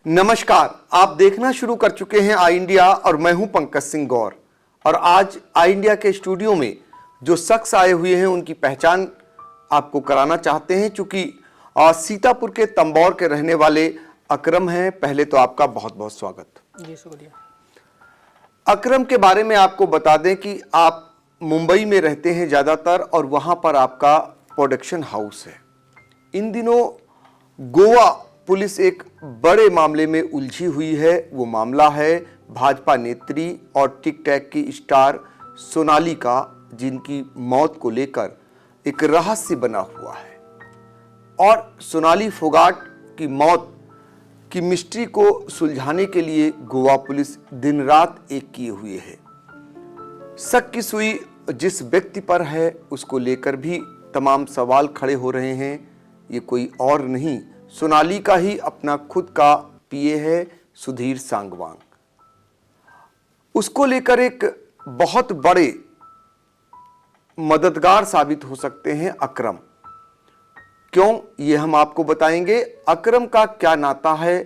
नमस्कार, आप देखना शुरू कर चुके हैं आई इंडिया और मैं हूं पंकज सिंह गौर। और आज आई इंडिया के स्टूडियो में जो शख्स आए हुए हैं उनकी पहचान आपको कराना चाहते हैं, चूंकि सीतापुर के तंबौर के रहने वाले अकरम हैं। पहले तो आपका बहुत बहुत स्वागत। जी शुक्रिया। अकरम के बारे में आपको बता दें कि आप मुंबई में रहते हैं ज़्यादातर और वहाँ पर आपका प्रोडक्शन हाउस है। इन दिनों गोवा पुलिस एक बड़े मामले में उलझी हुई है। वो मामला है भाजपा नेत्री और टिक टैक की स्टार सोनाली का, जिनकी मौत को लेकर एक रहस्य बना हुआ है। और सोनाली फोगाट की मौत की मिस्ट्री को सुलझाने के लिए गोवा पुलिस दिन रात एक किए हुए है। शक की सुई जिस व्यक्ति पर है उसको लेकर भी तमाम सवाल खड़े हो रहे हैं। ये कोई और नहीं, सोनाली का ही अपना खुद का पीए है, सुधीर सांगवान। उसको लेकर एक बहुत बड़े मददगार साबित हो सकते हैं अकरम। क्यों, ये हम आपको बताएंगे। अकरम का क्या नाता है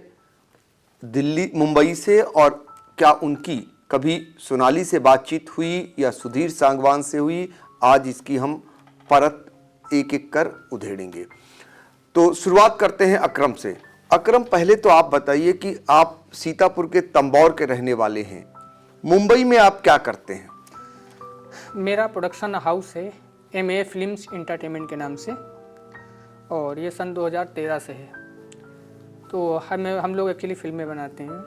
दिल्ली मुंबई से, और क्या उनकी कभी सोनाली से बातचीत हुई या सुधीर सांगवान से हुई, आज इसकी हम परत एक एक कर उधेड़ेंगे। तो शुरुआत करते हैं अकरम से। अकरम, पहले तो आप बताइए कि आप सीतापुर के तंबौर के रहने वाले हैं। मुंबई में आप क्या करते हैं? मेरा प्रोडक्शन हाउस है MA फिल्म्स एंटरटेनमेंट के नाम से, और ये सन 2013 से है। तो हम लोग एक्चुअली फिल्में बनाते हैं।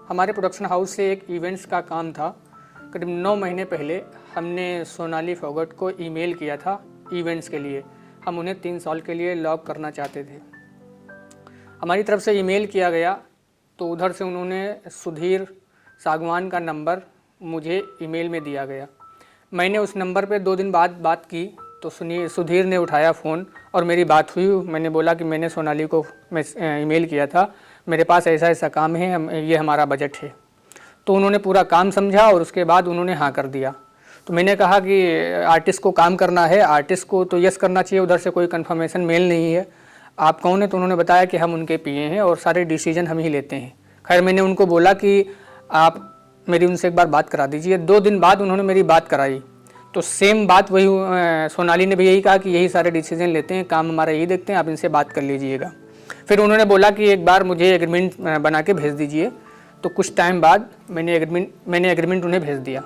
हमारे प्रोडक्शन हाउस से एक इवेंट्स का काम था। करीब 9 महीने पहले हमने सोनाली फोगाट को ईमेल किया था इवेंट्स के लिए। हम उन्हें 3 साल के लिए लॉक करना चाहते थे। हमारी तरफ से ईमेल किया गया तो उधर से उन्होंने सुधीर सांगवान का नंबर मुझे ईमेल में दिया गया। मैंने उस नंबर पे 2 दिन बाद बात की तो सुधीर ने उठाया फ़ोन और मेरी बात हुई। मैंने बोला कि मैंने सोनाली को ईमेल किया था, मेरे पास ऐसा ऐसा काम है, ये हमारा बजट है। तो उन्होंने पूरा काम समझा और उसके बाद उन्होंने हाँ कर दिया। तो मैंने कहा कि आर्टिस्ट को काम करना है, आर्टिस्ट को तो यस करना चाहिए, उधर से कोई कंफर्मेशन मेल नहीं है। आप कौन है? तो उन्होंने बताया कि हम उनके पीए हैं और सारे डिसीजन हम ही लेते हैं। खैर, मैंने उनको बोला कि आप मेरी उनसे एक बार बात करा दीजिए। 2 दिन बाद उन्होंने मेरी बात कराई तो सेम बात वही सोनाली ने भी यही कहा कि यही सारे डिसीजन लेते हैं, काम हमारा यही देखते हैं, आप इनसे बात कर लीजिएगा। फिर उन्होंने बोला कि एक बार मुझे एग्रीमेंट बना के भेज दीजिए। तो कुछ टाइम बाद मैंने एग्रीमेंट उन्हें भेज दिया।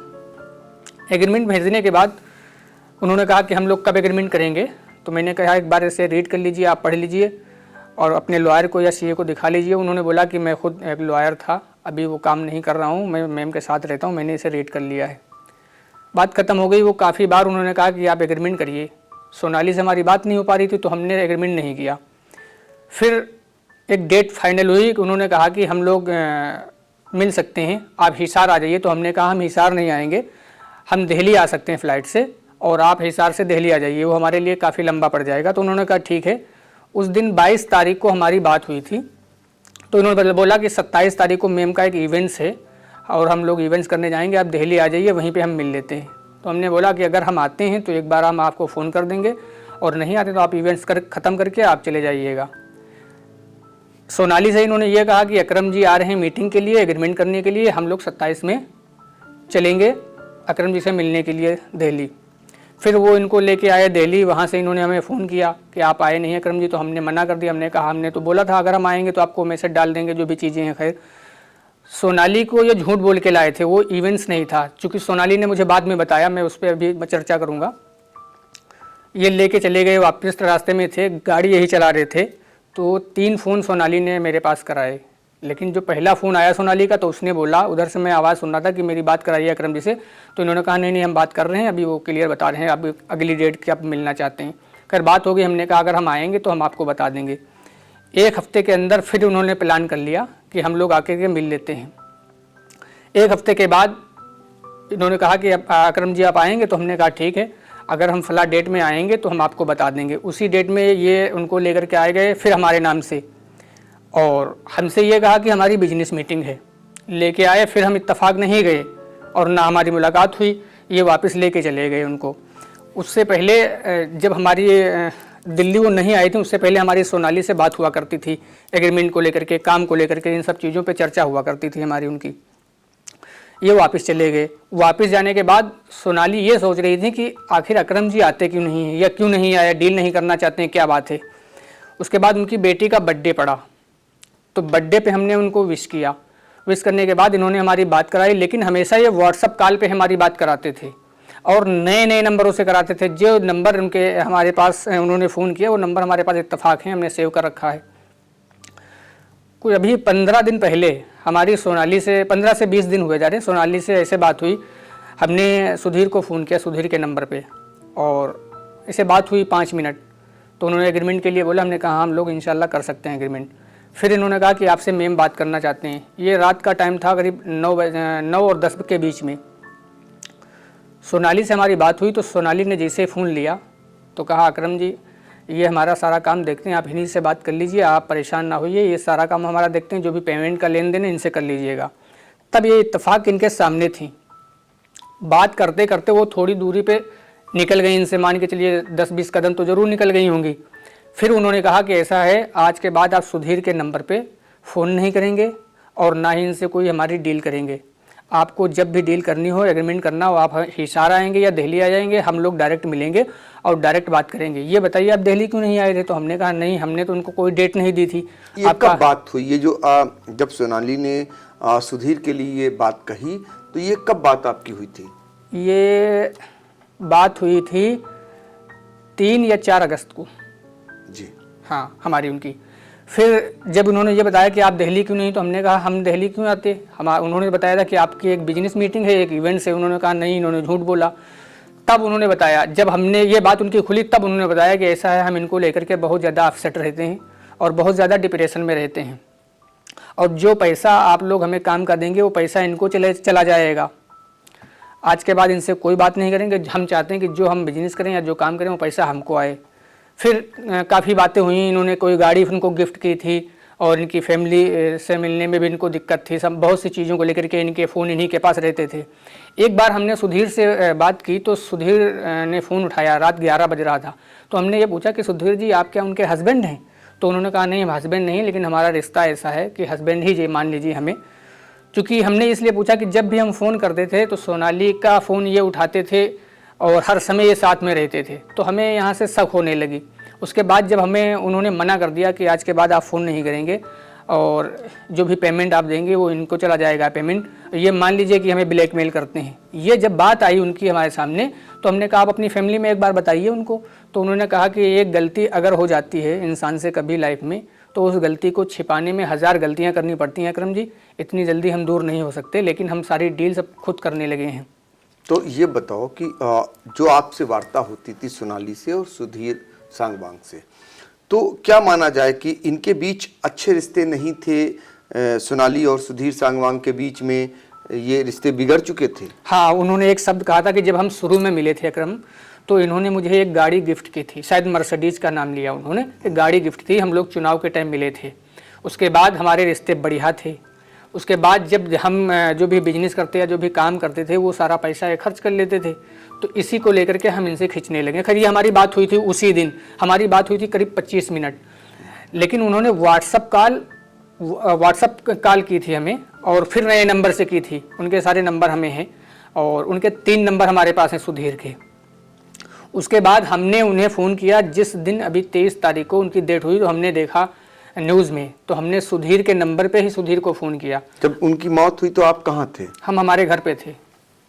एग्रीमेंट भेजने के बाद उन्होंने कहा कि हम लोग कब एग्रीमेंट करेंगे। तो मैंने कहा एक बार इसे रीड कर लीजिए, आप पढ़ लीजिए और अपने लॉयर को या CA को दिखा लीजिए। उन्होंने बोला कि मैं खुद एक लॉयर था, अभी वो काम नहीं कर रहा हूँ, मैं मैम के साथ रहता हूँ, मैंने इसे रीड कर लिया है। बात खत्म हो गई। वो काफ़ी बार उन्होंने कहा कि आप एग्रीमेंट करिए। सोनाली से हमारी बात नहीं हो पा रही थी तो हमने एग्रीमेंट नहीं किया। फिर एक डेट फाइनल हुई कि उन्होंने कहा कि हम लोग मिल सकते हैं, आप हिसार आ जाइए। तो हमने कहा हम हिसार नहीं आएंगे, हम दिल्ली आ सकते हैं फ़्लाइट से, और आप हिसार से दिल्ली आ जाइए, वो हमारे लिए काफ़ी लंबा पड़ जाएगा। तो उन्होंने कहा ठीक है। उस दिन 22 तारीख को हमारी बात हुई थी। तो उन्होंने बोला कि 27 तारीख को मैम का एक इवेंट्स है और हम लोग इवेंट्स करने जाएंगे, आप दिल्ली आ जाइए, वहीं पे हम मिल लेते हैं। तो हमने बोला कि अगर हम आते हैं तो एक बार हम आपको फ़ोन कर देंगे, और नहीं आते तो आप इवेंट्स ख़त्म करके आप चले जाइएगा। सोनाली से इन्होंने ये कहा कि अकरम जी आ रहे हैं मीटिंग के लिए, एग्रीमेंट करने के लिए, हम लोग 27 में चलेंगे अकरम जी से मिलने के लिए दिल्ली। फिर वो इनको लेके आए दिल्ली। वहाँ से इन्होंने हमें फ़ोन किया कि आप आए नहीं अकरम जी। तो हमने मना कर दिया। हमने कहा हमने तो बोला था अगर हम आएंगे तो आपको मैसेज डाल देंगे, जो भी चीज़ें हैं। खैर, सोनाली को ये झूठ बोल के लाए थे, वो इवेंट्स नहीं था। चूँकि सोनाली ने मुझे बाद में बताया, मैं उस पर अभी चर्चा करूँगा। ये लेके चले गए, वापस रास्ते में थे, गाड़ी यही चला रहे थे। तो 3 फ़ोन सोनाली ने मेरे पास कराए, लेकिन जो पहला फ़ोन आया सोनाली का तो उसने बोला, उधर से मैं आवाज़ सुन रहा था कि मेरी बात कराइए अकरम जी से। तो इन्होंने कहा नहीं हम बात कर रहे हैं, अभी वो क्लियर बता रहे हैं, अब अगली डेट की आप मिलना चाहते हैं। खैर, बात हो गई। हमने कहा अगर हम आएंगे तो हम आपको बता देंगे। 1 हफ्ते के अंदर फिर उन्होंने प्लान कर लिया कि हम लोग आके के मिल लेते हैं। 1 हफ्ते के बाद इन्होंने कहा कि अकरम जी आप आएंगे। तो हमने कहा ठीक है, अगर हम फला डेट में आएंगे तो हम आपको बता देंगे। उसी डेट में ये उनको लेकर के आए गए फिर हमारे नाम से, और हमसे ये कहा कि हमारी बिजनेस मीटिंग है, लेके आए। फिर हम इत्तेफाक नहीं गए और ना हमारी मुलाकात हुई, ये वापस लेके चले गए उनको। उससे पहले जब हमारी दिल्ली वो नहीं आई थी, उससे पहले हमारी सोनाली से बात हुआ करती थी एग्रीमेंट को लेकर के, काम को लेकर के, इन सब चीज़ों पे चर्चा हुआ करती थी हमारी उनकी। ये वापस चले गए। वापस जाने के बाद सोनाली ये सोच रही थी कि आखिर अकरम जी आते क्यों नहीं हैं, या क्यों नहीं आया, डील नहीं करना चाहते हैं, क्या बात है। उसके बाद उनकी बेटी का बर्थडे पड़ा, तो बर्थडे पे हमने उनको विश किया। विश करने के बाद इन्होंने हमारी बात कराई, लेकिन हमेशा ये व्हाट्सअप कॉल पे हमारी बात कराते थे और नए नए नंबरों से कराते थे। जो नंबर उनके हमारे पास उन्होंने फ़ोन किया, वो नंबर हमारे पास इत्तफाक है, हमने सेव कर रखा है। कोई अभी 15 दिन पहले हमारी सोनाली से, 15 से 20 दिन हुए जा रहे, सोनाली से ऐसे बात हुई। हमने सुधीर को फ़ोन किया, सुधीर के नंबर पे, और ऐसे बात हुई 5 मिनट। तो उन्होंने एग्रीमेंट के लिए बोला, हमने कहा हम लोग इंशाल्लाह कर सकते हैं एग्रीमेंट। फिर इन्होंने कहा कि आपसे मैम बात करना चाहते हैं। ये रात का टाइम था, करीब 9 और 10 के बीच में। सोनाली से हमारी बात हुई, तो सोनाली ने जैसे फ़ोन लिया तो कहा, अकरम जी ये हमारा सारा काम देखते हैं, आप इन्हीं से बात कर लीजिए, आप परेशान ना होइए, ये सारा काम हमारा देखते हैं, जो भी पेमेंट का लेन देन है इनसे कर लीजिएगा। तब ये इत्तेफाक इनके सामने थी। बात करते करते वो थोड़ी दूरी पे निकल गई इनसे, मान के चलिए 10-20 कदम तो ज़रूर निकल गई होंगी। फिर उन्होंने कहा कि ऐसा है, आज के बाद आप सुधीर के नंबर पे फ़ोन नहीं करेंगे और ना ही इनसे कोई हमारी डील करेंगे। आपको जब भी डील करनी हो, एग्रीमेंट करना हो, आप हिसार आएंगे या दिल्ली आ जाएंगे, हम लोग डायरेक्ट मिलेंगे और डायरेक्ट बात करेंगे। ये बताइए आप दिल्ली क्यों नहीं आए थे? तो हमने कहा नहीं, हमने तो उनको कोई डेट नहीं दी थी। ये कब बात हुई? ये जो जब सोनाली ने सुधीर के लिए ये बात कही, तो ये कब बात आपकी हुई थी? ये बात हुई थी 3 या 4 अगस्त को जी। हाँ, हमारी उनकी। फिर जब उन्होंने ये बताया कि आप दिल्ली क्यों नहीं, तो हमने कहा हम दिल्ली क्यों आते। उन्होंने बताया था कि आपकी एक बिजनेस मीटिंग है, एक इवेंट से। उन्होंने कहा नहीं, इन्होंने झूठ बोला। तब उन्होंने बताया, जब हमने ये बात उनकी खुली, तब उन्होंने बताया कि ऐसा है, हम इनको लेकर के बहुत ज़्यादा अपसेट रहते हैं और बहुत ज़्यादा डिप्रेशन में रहते हैं, और जो पैसा आप लोग हमें काम का देंगे वो पैसा इनको चला जाएगा। आज के बाद इनसे कोई बात नहीं करेंगे। हम चाहते हैं कि जो हम बिजनेस करें या जो काम करें वो पैसा हमको आए। फिर काफ़ी बातें हुई। इन्होंने कोई गाड़ी उनको गिफ्ट की थी और इनकी फैमिली से मिलने में भी इनको दिक्कत थी। सब बहुत सी चीज़ों को लेकर के इनके फ़ोन इन्हीं के पास रहते थे। एक बार हमने सुधीर से बात की, तो सुधीर ने फ़ोन उठाया, रात 11 बज रहा था। तो हमने ये पूछा कि सुधीर जी आप क्या उनके हस्बैंड हैं? तो उन्होंने कहा नहीं, हम हस्बैंड नहीं, लेकिन हमारा रिश्ता ऐसा है कि हस्बैंड ही जी मान लीजिए हमें। क्योंकि हमने इसलिए पूछा कि जब भी हम फ़ोन करते थे तो सोनाली का फ़ोन ये उठाते थे और हर समय ये साथ में रहते थे, तो हमें यहाँ से शक होने लगी। उसके बाद जब हमें उन्होंने मना कर दिया कि आज के बाद आप फ़ोन नहीं करेंगे और जो भी पेमेंट आप देंगे वो इनको चला जाएगा पेमेंट, ये मान लीजिए कि हमें ब्लैकमेल करते हैं। ये जब बात आई उनकी हमारे सामने, तो हमने कहा आप अपनी फैमिली में एक बार बताइए उनको। तो उन्होंने कहा कि एक गलती अगर हो जाती है इंसान से कभी लाइफ में, तो उस गलती को छिपाने में 1000 गलतियाँ करनी पड़ती हैं अकरम जी। इतनी जल्दी हम दूर नहीं हो सकते, लेकिन हम सारी डील सब खुद करने लगे हैं। तो ये बताओ कि जो आपसे वार्ता होती थी सोनाली से और सुधीर सांगवांग से, तो क्या माना जाए कि इनके बीच अच्छे रिश्ते नहीं थे? सोनाली और सुधीर सांगवांग के बीच में ये रिश्ते बिगड़ चुके थे? हाँ, उन्होंने एक शब्द कहा था कि जब हम शुरू में मिले थे अकरम, तो इन्होंने मुझे एक गाड़ी गिफ्ट की थी, शायद मर्सिडीज़ का नाम लिया उन्होंने। एक गाड़ी गिफ्ट थी, हम लोग चुनाव के टाइम मिले थे। उसके बाद हमारे रिश्ते बढ़िया थे। उसके बाद जब हम जो भी बिजनेस करते या जो भी काम करते थे वो सारा पैसा ये खर्च कर लेते थे, तो इसी को लेकर के हम इनसे खींचने लगे। खैर ये हमारी बात हुई थी उसी दिन, हमारी बात हुई थी करीब 25 मिनट, लेकिन उन्होंने व्हाट्सअप कॉल की थी हमें, और फिर नए नंबर से की थी। उनके सारे नंबर हमें हैं और उनके 3 नंबर हमारे पास हैं सुधीर के। उसके बाद हमने उन्हें फ़ोन किया जिस दिन, अभी 23 तारीख को उनकी डेट हुई, तो हमने देखा न्यूज़ में, तो हमने सुधीर के नंबर पे ही सुधीर को फ़ोन किया। जब उनकी मौत हुई तो आप कहाँ थे? हम हमारे घर पे थे,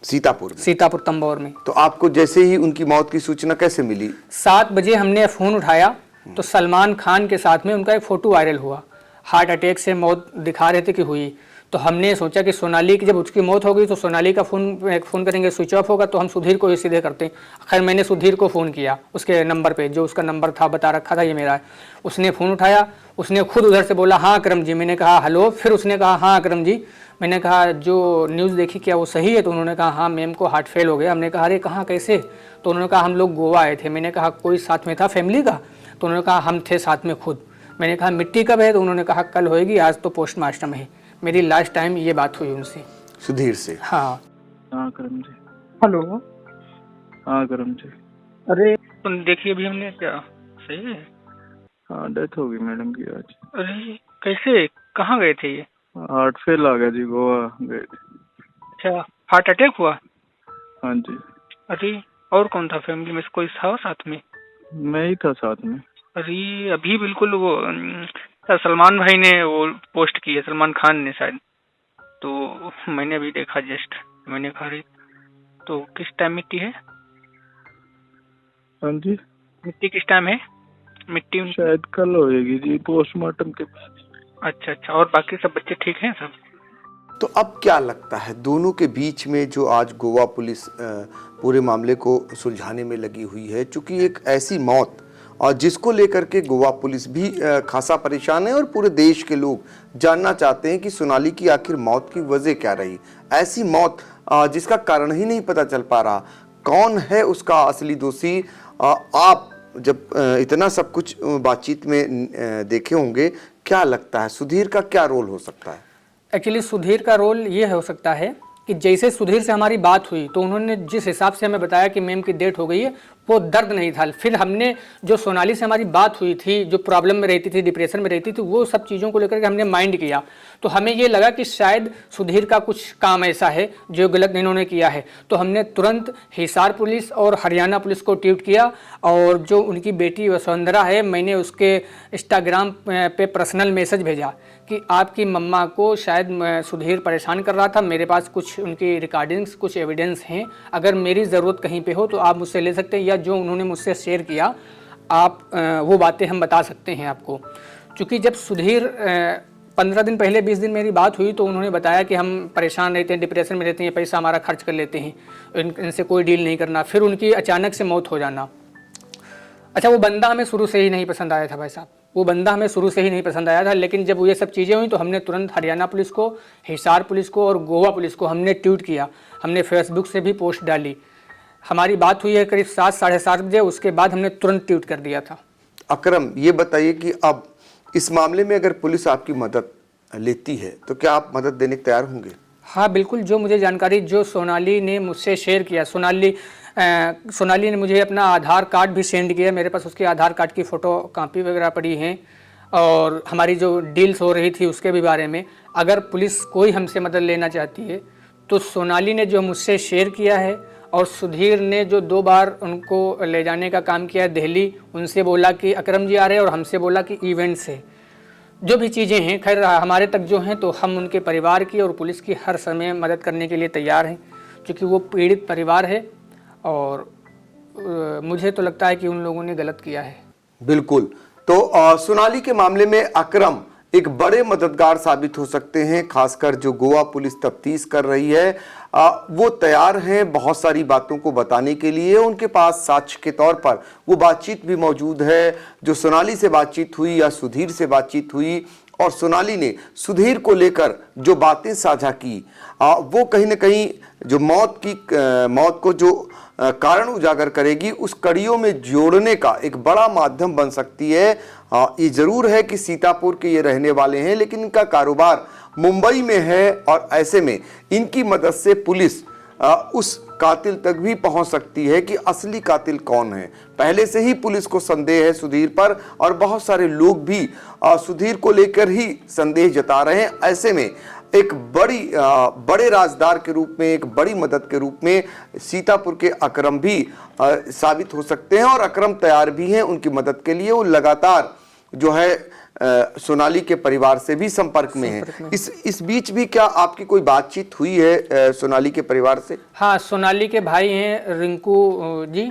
सीतापुर में। सीतापुर तंबौर में। तो आपको जैसे ही उनकी मौत की सूचना कैसे मिली? 7 बजे हमने फ़ोन उठाया तो सलमान खान के साथ में उनका एक फ़ोटो वायरल हुआ, हार्ट अटैक से मौत दिखा रहे थे कि हुई। तो हमने सोचा कि सोनाली की जब उसकी मौत हो गई तो सोनाली का फ़ोन करेंगे, स्विच ऑफ होगा, तो हम सुधीर को ही सीधे करते हैं। खैर मैंने सुधीर को फ़ोन किया उसके नंबर पे, जो उसका नंबर था बता रखा था ये मेरा है। उसने फ़ोन उठाया, उसने खुद उधर से बोला हाँ अकरम जी। मैंने कहा हेलो, फिर उसने कहा हाँ अकरम जी। मैंने कहा जो न्यूज़ देखी क्या वो सही है? तो उन्होंने कहा हाँ मैम को हार्ट फेल हो गया। हमने कहा अरे कहाँ, कैसे? तो उन्होंने कहा हम लोग गोवा आए थे। मैंने कहा कोई साथ में था फैमिली का? तो उन्होंने कहा हम थे साथ में खुद। मैंने कहा मिट्टी कब है? तो उन्होंने कहा कल होएगी, आज तो पोस्टमार्टम है। मेरी लास्ट टाइम ये बात हुई उनसे, सुधीर से। हाँ। हाँ करम जी। हेलो। हाँ करम जी। अरे तो देखिए अभी हमने क्या सही है? हाँ, डेथ हो गई मैडम की आज। अरे कैसे, कहाँ गए थे ये? हार्ट फेल आ गया जी, गोवा गए थे। अच्छा, हार्ट अटैक हुआ? हाँ जी। अरे, और कौन था फैमिली में से, कोई था साथ में? मैं ही था साथ में। अरे अभी बिल्कुल वो सलमान भाई ने वो पोस्ट की है, सलमान खान ने शायद, तो मैंने अभी देखा जस्ट, मैंने कहा अरे, तो किस टाइम मिट्टी है? हाँ जी, मिट्टी किस टाइम है? मिट्टी शायद कल होएगी जी, पोस्टमार्टम के बाद। अच्छा अच्छा, और बाकी सब बच्चे ठीक हैं सब? तो अब क्या लगता है दोनों के बीच में जो आज गोवा पुलिस पूरे मामले को सुलझाने में लगी हुई है, चूंकि एक ऐसी मौत और जिसको लेकर के गोवा पुलिस भी खासा परेशान है और पूरे देश के लोग जानना चाहते हैं कि सोनाली की आखिर मौत की वजह क्या रही। ऐसी मौत जिसका कारण ही नहीं पता चल पा रहा, कौन है उसका असली दोषी। आप जब इतना सब कुछ बातचीत में देखे होंगे, क्या लगता है सुधीर का क्या रोल हो सकता है? एक्चुअली सुधीर का रोल ये हो सकता है कि जैसे सुधीर से हमारी बात हुई तो उन्होंने जिस हिसाब से हमें बताया कि मैम की डेथ हो गई है, वो दर्द नहीं था। फिर हमने जो सोनाली से हमारी बात हुई थी, जो प्रॉब्लम में रहती थी, डिप्रेशन में रहती थी, वो सब चीज़ों को लेकर के हमने माइंड किया, तो हमें ये लगा कि शायद सुधीर का कुछ काम ऐसा है जो गलत इन्होंने किया है। तो हमने तुरंत हिसार पुलिस और हरियाणा पुलिस को ट्वीट किया, और जो उनकी बेटी वसुंधरा है, मैंने उसके इंस्टाग्राम पे पर्सनल मैसेज भेजा कि आपकी मम्मा को शायद सुधीर परेशान कर रहा था, मेरे पास कुछ उनकी रिकॉर्डिंग्स, कुछ एविडेंस हैं, अगर मेरी ज़रूरत कहीं पे हो तो आप मुझसे ले सकते हैं, या जो उन्होंने मुझसे शेयर किया आप वो बातें हम बता सकते हैं आपको। क्योंकि जब सुधीर 15 दिन पहले 20 दिन मेरी बात हुई तो उन्होंने बताया कि हम परेशान रहते हैं, डिप्रेशन में रहते हैं, पैसा हमारा खर्च कर लेते हैं, इनसे कोई डील नहीं करना, फिर उनकी अचानक से मौत हो जाना। अच्छा, वो बंदा हमें शुरू से ही नहीं पसंद आया था भाई साहब, वो बंदा हमें शुरू से ही नहीं पसंद आया था। लेकिन जब ये सब चीज़ें हुई तो हमने तुरंत हरियाणा पुलिस को, हिसार पुलिस को और गोवा पुलिस को हमने ट्वीट किया, हमने फेसबुक से भी पोस्ट डाली। हमारी बात हुई है करीब 7 साढ़े 7 बजे, उसके बाद हमने तुरंत ट्वीट कर दिया था। अकरम, ये बताइए कि अब इस मामले में अगर पुलिस आपकी मदद लेती है तो क्या आप मदद देने को तैयार होंगे? हाँ बिल्कुल, जो मुझे जानकारी जो सोनाली ने मुझसे शेयर किया, सोनाली ने मुझे अपना आधार कार्ड भी सेंड किया, मेरे पास उसके आधार कार्ड की फ़ोटो कापी वगैरह पड़ी हैं, और हमारी जो डील्स हो रही थी उसके भी बारे में। अगर पुलिस कोई हमसे मदद लेना चाहती है तो सोनाली ने जो मुझसे शेयर किया है, और सुधीर ने जो 2 बार उनको ले जाने का काम किया है दिल्ली, उनसे बोला कि अकरम जी आ रहे हैं, और हमसे बोला कि इवेंट से जो भी चीज़ें हैं, खैर हमारे तक जो हैं, तो हम उनके परिवार की और पुलिस की हर समय मदद करने के लिए तैयार हैं, क्योंकि वो पीड़ित परिवार है, और मुझे तो लगता है कि उन लोगों ने गलत किया है। बिल्कुल। तो सोनाली के मामले में अकरम एक बड़े मददगार साबित हो सकते हैं, खासकर जो गोवा पुलिस तफ्तीश कर रही है, वो तैयार हैं बहुत सारी बातों को बताने के लिए। उनके पास साक्ष्य के तौर पर वो बातचीत भी मौजूद है, जो सोनाली से बातचीत हुई या सुधीर से बातचीत हुई, और सोनाली ने सुधीर को लेकर जो बातें साझा की, वो कहीं ना कहीं जो मौत को जो कारण उजागर करेगी, उस कड़ियों में जोड़ने का एक बड़ा माध्यम बन सकती है। ये जरूर है कि सीतापुर के ये रहने वाले हैं, लेकिन इनका कारोबार मुंबई में है, और ऐसे में इनकी मदद से पुलिस उस कातिल तक भी पहुंच सकती है कि असली कातिल कौन है। पहले से ही पुलिस को संदेह है सुधीर पर, और बहुत सारे लोग भी सुधीर को लेकर ही संदेह जता रहे हैं। ऐसे में एक बड़े राजदार के रूप में, एक बड़ी मदद के रूप में सीतापुर के अकरम भी साबित हो सकते हैं, और अकरम तैयार भी हैं उनकी मदद के लिए। वो लगातार जो है सोनाली के परिवार से भी संपर्क में है। इस बीच भी क्या आपकी कोई बातचीत हुई है सोनाली के परिवार से? हाँ, सोनाली के भाई हैं रिंकू जी,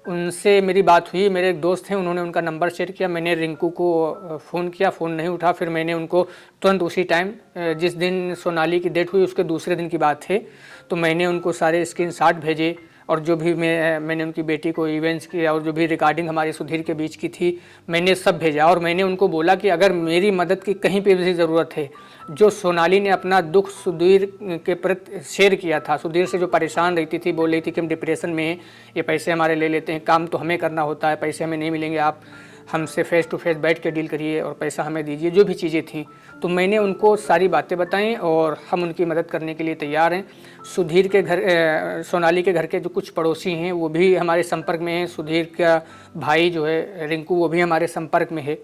उनसे मेरी बात हुई। मेरे एक दोस्त हैं, उन्होंने उनका नंबर शेयर किया, मैंने रिंकू को फ़ोन किया, फ़ोन नहीं उठा, फिर मैंने उनको तुरंत उसी टाइम, जिस दिन सोनाली की डेथ हुई उसके दूसरे दिन की बात है, तो मैंने उनको सारे स्क्रीनशॉट भेजे, और जो भी मैंने उनकी बेटी को इवेंट्स किया और जो भी रिकॉर्डिंग हमारे सुधीर के बीच की थी, मैंने सब भेजा। और मैंने उनको बोला कि अगर मेरी मदद की कहीं पे भी ज़रूरत है, जो सोनाली ने अपना दुख सुधीर के प्रति शेयर किया था, सुधीर से जो परेशान रहती थी, बोल रही थी कि हम डिप्रेशन में हैं, ये पैसे हमारे ले लेते हैं, काम तो हमें करना होता है, पैसे हमें नहीं मिलेंगे, आप हमसे फेस टू फेस बैठ के डील करिए और पैसा हमें दीजिए, जो भी चीज़ें थी। तो मैंने उनको सारी बातें बताई और हम उनकी मदद करने के लिए तैयार हैं। सुधीर के घर, सोनाली के घर के जो कुछ पड़ोसी हैं वो भी हमारे संपर्क में हैं। सुधीर का भाई जो है रिंकू, वो भी हमारे संपर्क में है,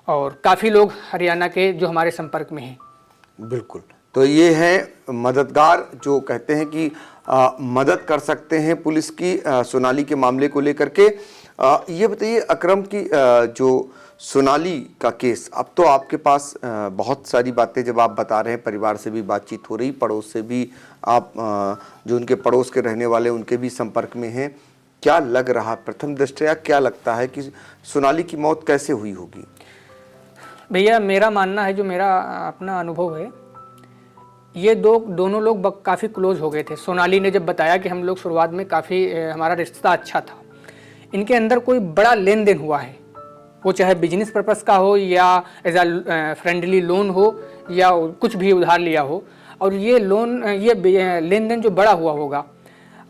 और काफ़ी लोग हरियाणा के जो हमारे संपर्क में हैं। बिल्कुल, तो ये है मददगार जो कहते हैं कि मदद कर सकते हैं पुलिस की सोनाली के मामले को लेकर के। ये बताइए अकरम की जो सोनाली का केस, अब तो आपके पास बहुत सारी बातें जब आप बता रहे हैं, परिवार से भी बातचीत हो रही, पड़ोस से भी आप जो उनके पड़ोस के रहने वाले उनके भी संपर्क में हैं, क्या लग रहा, प्रथम दृष्टया क्या लगता है कि सोनाली की मौत कैसे हुई होगी? भैया मेरा मानना है, जो मेरा अपना अनुभव है, ये दोनों लोग काफ़ी क्लोज हो गए थे। सोनाली ने जब बताया कि हम लोग शुरुआत में काफ़ी हमारा रिश्ता अच्छा था, इनके अंदर कोई बड़ा लेन देन हुआ है, वो चाहे बिजनेस पर्पस का हो या एज आ फ्रेंडली लोन हो या कुछ भी उधार लिया हो, और ये लेन देन जो बड़ा हुआ होगा,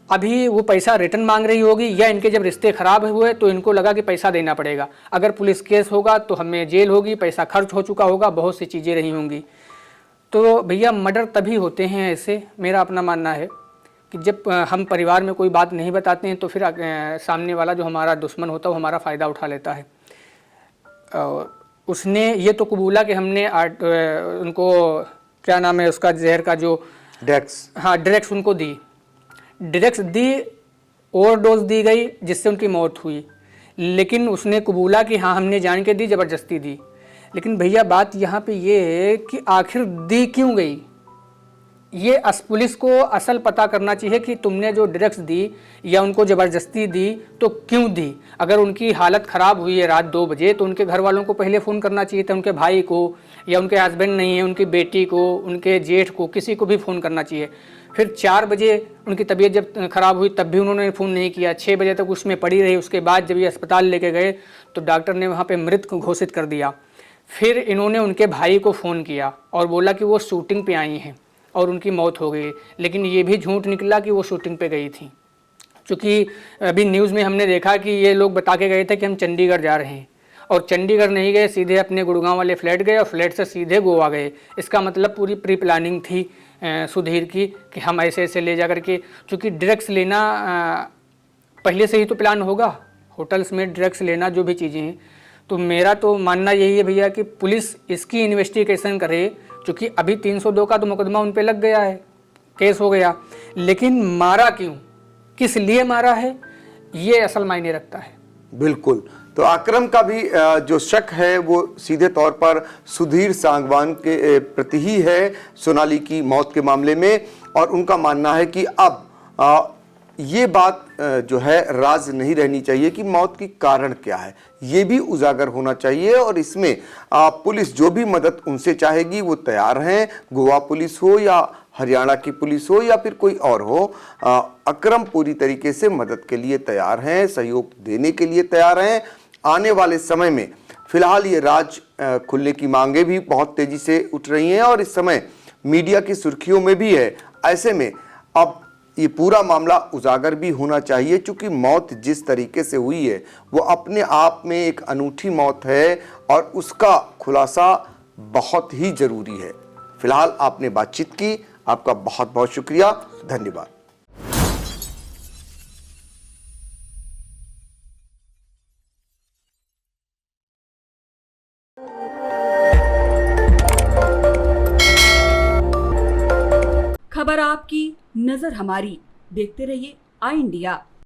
अभी वो पैसा रिटर्न मांग रही होगी, या इनके जब रिश्ते ख़राब हुए तो इनको लगा कि पैसा देना पड़ेगा, अगर पुलिस केस होगा तो हमें जेल होगी, पैसा खर्च हो चुका होगा, बहुत सी चीज़ें रही होंगी। तो भैया मर्डर तभी होते हैं ऐसे, मेरा अपना मानना है कि जब हम परिवार में कोई बात नहीं बताते हैं तो फिर सामने वाला जो हमारा दुश्मन होता है वो हमारा फ़ायदा उठा लेता है। उसने ये तो कबूला कि हमने उनको, क्या नाम है उसका, जहर का जो ड्रग्स, हाँ ड्रग्स उनको दी, ओवरडोज दी गई जिससे उनकी मौत हुई, लेकिन उसने कबूला कि हाँ हमने जान के दी, ज़बरदस्ती दी। लेकिन भैया बात यहाँ पे ये है कि आखिर दी क्यों गई, ये पुलिस को असल पता करना चाहिए कि तुमने जो ड्रग्स दी या उनको ज़बरदस्ती दी तो क्यों दी। अगर उनकी हालत ख़राब हुई है रात 2 बजे तो उनके घर वालों को पहले फ़ोन करना चाहिए था, उनके भाई को, या उनके हस्बैंड नहीं है उनकी बेटी को, उनके जेठ को, किसी को भी फ़ोन करना चाहिए। फिर 4 बजे उनकी तबीयत जब ख़राब हुई तब भी उन्होंने फ़ोन नहीं किया, 6 बजे तक उसमें पड़ी रही। उसके बाद जब ये अस्पताल लेके गए तो डॉक्टर ने वहाँ पे मृत घोषित कर दिया। फिर इन्होंने उनके भाई को फ़ोन किया और बोला कि वो शूटिंग पे आई हैं और उनकी मौत हो गई, लेकिन ये भी झूठ निकला कि वो शूटिंग पे गई थी। क्योंकि अभी न्यूज़ में हमने देखा कि ये लोग बता के गए थे कि हम चंडीगढ़ जा रहे हैं, और चंडीगढ़ नहीं गए, सीधे अपने गुड़गांव वाले फ्लैट गए और फ्लैट से सीधे गोवा गए। इसका मतलब पूरी प्री प्लानिंग थी सुधीर की कि हम ऐसे ऐसे ले जा करके, चूँकि ड्रग्स लेना पहले से ही तो प्लान होगा, होटल्स में ड्रग्स लेना, जो भी चीज़ें हैं। तो मेरा तो मानना यही है भैया कि पुलिस इसकी इन्वेस्टिगेशन करे, क्योंकि अभी 302 का तो मुकदमा उन पे लग गया है, केस हो गया, लेकिन मारा क्यों, किस लिए मारा है, ये असल मायने रखता है। बिल्कुल, तो अकरम का भी जो शक है वो सीधे तौर पर सुधीर सांगवान के प्रति ही है सोनाली की मौत के मामले में, और उनका मानना है कि अब ये बात जो है राज नहीं रहनी चाहिए कि मौत की कारण क्या है, ये भी उजागर होना चाहिए, और इसमें पुलिस जो भी मदद उनसे चाहेगी वो तैयार हैं, गोवा पुलिस हो या हरियाणा की पुलिस हो या फिर कोई और हो। अकरम पूरी तरीके से मदद के लिए तैयार हैं, सहयोग देने के लिए तैयार हैं। आने वाले समय में फिलहाल ये राज खुलने की मांगे भी बहुत तेजी से उठ रही हैं और इस समय मीडिया की सुर्खियों में भी है। ऐसे में अब ये पूरा मामला उजागर भी होना चाहिए, क्योंकि मौत जिस तरीके से हुई है वो अपने आप में एक अनूठी मौत है और उसका खुलासा बहुत ही जरूरी है। फिलहाल आपने बातचीत की, आपका बहुत बहुत शुक्रिया, धन्यवाद। खबर आपकी, नजर हमारी। देखते रहिए आई इंडिया।